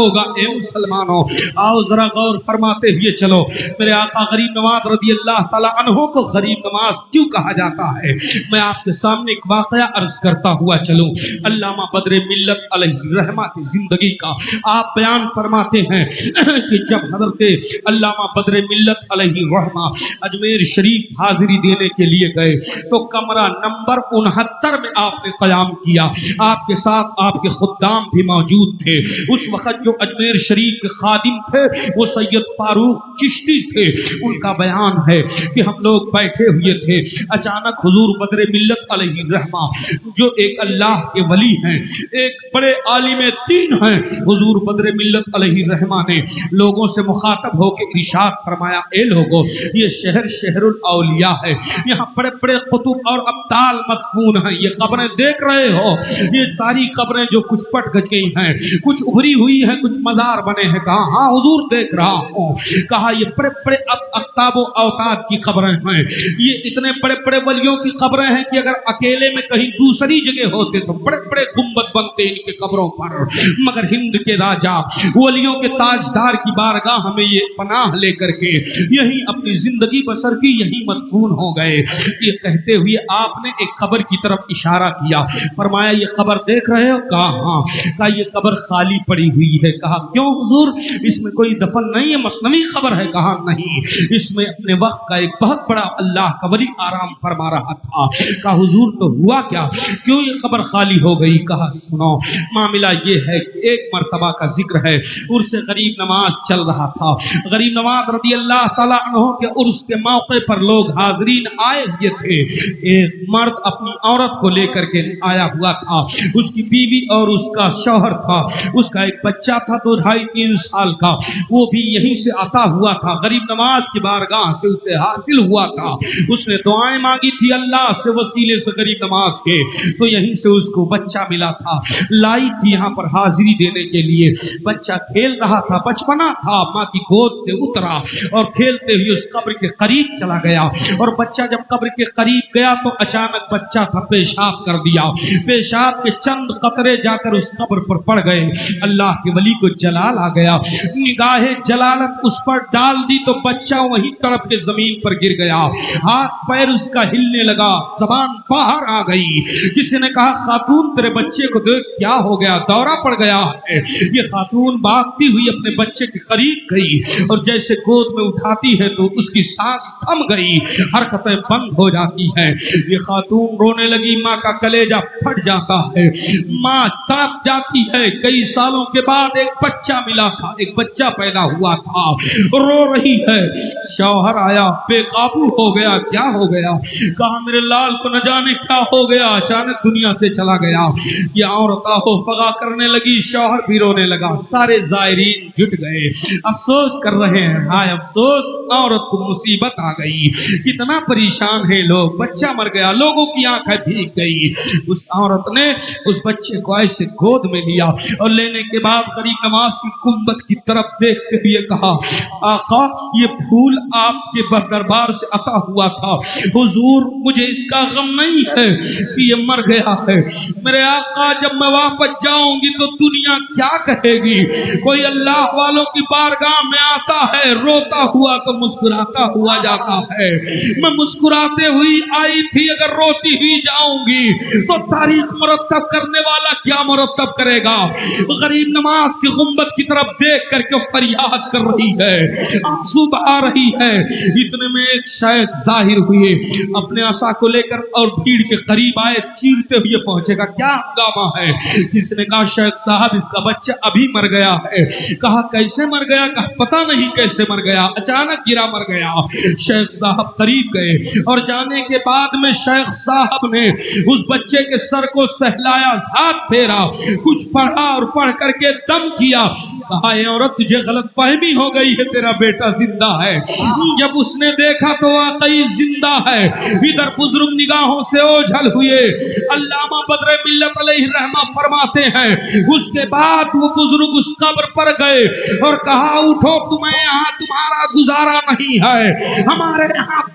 ہوگا۔ اے مسلمانوں آؤ ذرا غور فرماتے ہوئے چلو، میرے آقا غریب نواز رضی اللہ تعالیٰ عنہ کو غریب نواز کیوں کہا جاتا ہے؟ میں آپ کے سامنے ایک واقعہ عرض کرتا ہوا چلوں۔ علامہ بدر ملت علیہ رحمہ کی زندگی کا آپ بیان فرماتے ہیں کہ جب حضرت علامہ بدر ملت علیہ رحمہ اجمیر شریف حاضری دینے کے لیے گئے تو کمرہ نمبر 69 میں آپ نے قیام کیا، آپ کے ساتھ آپ کے خدام بھی موجود تھے۔ اس وقت جو اجمیر شریف کے خادم تھے وہ سید فاروق چشتی تھے۔ ان کا بیان ہے کہ ہم لوگ بیٹھے ہوئے تھے، اچانک حضور بدر ملت علیہ رحمہ جو ایک اللہ کے ولی ہیں، ایک بڑے عالم دین ہیں، حضور بدر ملت علیہ رحمہ نے لوگوں سے مخاطب ہو کے ارشاد فرمایا، اے لوگو یہ شہر شہر الاولیاء ہے، یہاں بڑے بڑے قطب اور ابدال مدفون ہیں، یہ قبریں دیکھ رہے ہو، یہ ساری قبریں جو کچھ پٹ گئی ہیں، کچھ ابھری ہوئی ہیں، کچھ مزار بنے ہیں۔ کہا ہاں حضور دیکھ رہا ہوں۔ کہا یہ بڑے بڑے اقطاب و اوتاد کی قبریں ہیں، یہ اتنے بڑے بڑے ولیوں کی قبریں ہیں کہ اگر اکیلے میں کہیں دوسری جگہ ہوتے تو بڑے بڑے گنبد بنتے ان کے قبروں پر، مگر ہند کے راجا ولیوں کے تاجدار کی بارگاہ میں یہ پناہ لے کر کے یہی اپنی زندگی بسر کی، یہی مدفون ہو گئے۔ یہ کہتے ہوئے آپ نے ایک قبر کی طرف اشارہ کیا، فرمایا یہ قبر دیکھ رہے ہو؟ کہا ہاں۔ کہا یہ قبر خالی پڑی ہوئی ہے۔ کہا کیوں حضور، اس میں کوئی دفن نہیں ہے، مثنوی قبر ہے؟ کہا نہیں، اس میں اپنے وقت کا ایک بہت بڑا اللہ کا ولی آرام فرما رہا تھا۔ کہا حضور تو ہوا کیا، کیوں یہ قبر خالی ہو گئی؟ کہا سنو، معاملہ یہ ہے کہ ایک مرتبہ کا ذکر ہے، عرس غریب نواز چل رہا تھا، غریب نواز رضی اللہ تعالیٰ عنہ کے عرس کے موقع پر لوگ حاضرین آئے ہوئے تھے۔ ایک مرد اپنی عورت کو لے کر کے آیا ہوا تھا، اس کی بیوی اور اس کا شوہر تھا، اس کا ایک بچہ تھا 2-2.5-3 سال کا، وہ بھی یہیں سے آتا ہوا تھا، غریب نواز کی بارگاہ سے اسے حاصل ہوا تھا۔ اس نے دعائیں مانگی تھی اللہ سے وسیلے سے غریب نواز کے، تو یہیں سے اس کو بچہ ملا تھا، لائی تھی یہاں پر حاضری دینے کے لیے۔ بچہ کھیل رہا تھا، بچپنا تھا، ماں کی گود سے اترا اور کھیلتے ہوئے اس قبر کے قریب چلا گیا، اور بچہ جب قبر کے قریب گیا تو اچانک بچہ تھا پیشاب کر دیا، پیشاب کے چند قطرے جا کر اس قبر پر پڑ گئے۔ اللہ کے ولی کو جلال آ گیا، نگاہ جلالت اس پر ڈال دی تو بچہ وہیں تڑپ کے زمین پر گر گیا، ہاتھ پیر اس کا ہلنے لگا، زبان باہر آ گئی۔ کسی نے کہا خاتون تیرے بچے کو دیکھ کیا ہو گیا، دورہ پڑ گیا ہے۔ یہ خاتون بھاگتی ہوئی اپنے بچے کے قریب گئی اور جیسے گود میں اٹھاتی ہے تو اس کی سانس تھم گئی، حرکتیں بند ہو جاتی ہیں۔ یہ خاتون رونے لگی، ماں کا کلیجہ پھٹ جاتا ہے، ماں تڑپ جاتی ہے۔ کئی سالوں کے بعد ایک بچہ ملا تھا، ایک بچہ پیدا ہوا تھا، رو رہی ہے۔ شوہر آیا، بے قابو ہو گیا، کیا ہو گیا؟ کہا میرے لال کو نہ جانے کیا ہو گیا، اچانک دنیا سے چلا گیا۔ یہ عورت آہو فغا کرنے لگی، شوہر بھی رونے لگا، سارے زائرین جٹ گئے، افسوس کر رہے ہیں، ہائے افسوس عورت کو مصیبت آ گئی، کتنا پریشان ہے لوگ، بچہ مر گیا، لوگوں کی آنکھیں بھیگ گئی۔ اس عورت نے اس بچے کو ایسے گود میں لیا اور لینے کے بعد غریب نواز کی گنبد کی طرف دیکھتے ہوئے کہا آقا یہ پھول آپ کے دربار سے عطا ہوا تھا، حضور مجھے اس کا غم نہیں ہے کہ یہ مر گیا ہے، میرے آقا جب میں واپس جاؤں گی تو دنیا کیا کہے گی؟ کوئی اللہ والوں کی بارگاہ میں آتا ہے روتا ہوا تو مسکراتا ہوا جاتا ہے، میں مسکراتے ہوئی آئی تھی، اگر روتی ہوئی جاؤں گی تو تاریخ مرتب کرنے والا کیا مرتب کرے گا؟ غریب نواز کی گنبد کی طرف دیکھ کر کے فریاد کر رہی ہے، آنسو بہا رہی ہے۔ اتنے میں ایک شیخ ظاہر ہوئے، اپنے عصا کو لے کر اور بھیڑ کے قریب آئے، چیرتے ہوئے پہنچے گا کیا ہنگامہ ہے؟ کسی نے کہا شیخ صاحب اس کا بچہ ابھی مر گیا ہے۔ کہا کیسے مر گیا؟ کہا پتہ نہیں کیسے مر گیا، اچانک گرا مر گیا۔ شیخ صاحب قریب گئے اور جانے کے بعد میں شیخ صاحب نے اس بچے کے سر کو سہلایا، ہاتھ پھیرا، کچھ پڑھا اور پڑھ کر کے دم کیا۔ کہا اے عورت تجھے غلط فہمی ہو گئی ہے، تیرا بیٹا زندہ ہے۔ جب اس نے دیکھا تو واقعی زندہ ہے۔ ادھر بزرگ نگاہوں سے اوجھل ہوئے۔ علامہ بدر ملت علیہ رحمہ فرماتے ہیں اس کے بعد وہ بزرگ اس قبر پر گئے اور کہا اٹھو، تمہیں یہاں تمہارا گزارا نہیں ہے، ہمارے یہاں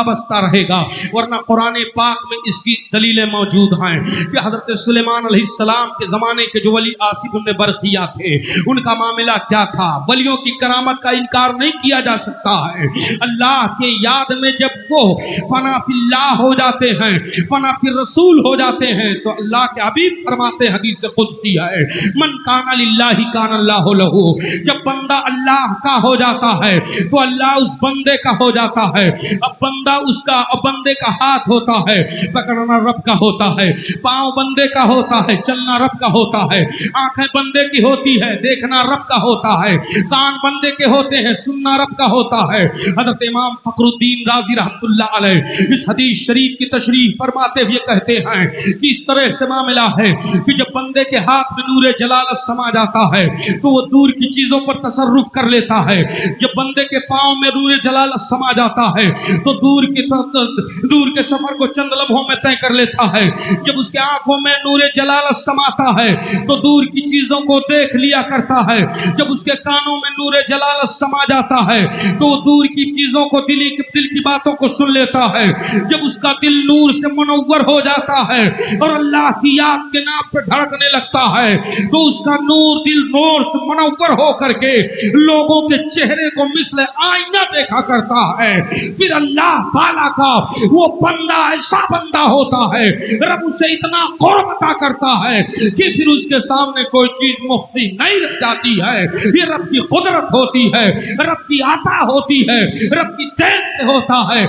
وابستہ رہے گا، ورنہ قرآن پاک میں اس کی دلیلیں موجود ہیں کہ حضرت سلیمان علیہ السلام کے زمانے کے جو ولی آصف بن برقیہ تھے، ان کا معاملہ کیا تھا؟ ولیوں کی کرامت کا انکار نہیں کیا جا سکتا ہے۔ اللہ کے یاد میں جب وہ فنا فی اللہ ہو جاتے ہیں، فنا فی رسول ہو جاتے ہیں، تو اللہ کے حبیب فرماتے ہیں، حدیث قدسی ہے، من کان للہ کان اللہ لہ، جب بندہ اللہ کا ہو جاتا ہے تو اللہ اس بندے کا ہو جاتا ہے۔ اب بندہ اس کا، اب بندے کا ہاتھ ہوتا ہے، پکڑنا رب کا ہوتا ہے، پاؤں بندے کا ہوتا ہے، چلنا رب کا ہوتا ہے، آنکھیں بندے کی ہوتی ہے، دیکھنا رب کا ہوتا ہے، کان بندے کے ہوتے ہیں، سننا رب کا ہوتا ہے۔ حضرت امام فخر الدین رازی رحمۃ اللہ علیہ اس حدیث شریف کی تشریح فرماتے ہوئے کہتے ہیں کہ اس طرح سے معاملہ ہے کہ جب بندے کے ہاتھ میں نور جلالت سما جاتا ہے تو وہ دور کی چیزوں پر تصرف کر لیتا ہے۔ جب بندے کے پاؤں میں نور جلالت سما جاتا ہے تو دور کے سفر کو چند لمحوں میں طے کر لیتا ہے۔ جب اس کے آنکھوں میں نور جلالت سماتا ہے تو دور کی چیزوں کو دیکھ لیا کرتا ہے۔ جب اس کے کانوں میں نور جلالت سما جاتا ہے تو وہ دور کی چیزوں کو، دل کی باتوں کو سن لیتا ہے۔ جب اس کا دل نور سے منور ہو جاتا ہے اور اللہ کی یاد کے نام پہ دھڑکنے لگتا ہے تو اس کا نور، دل نور سے منور ہو کر کے لوگوں کے چہرے کو مثل آئینہ دیکھا کرتا ہے۔ پھر اللہ تعالیٰ کا وہ بندہ ایسا بندہ ہوتا ہے، رب اسے اتنا قرب عطا کرتا ہے کہ پھر اس کے سامنے کوئی چیز مخفی نہیں رہ جاتی ہے۔ یہ رب کی قدرت ہوتی ہے، رب کی عطا ہوتی ہے، رب کی دین سے ہوتا ہے۔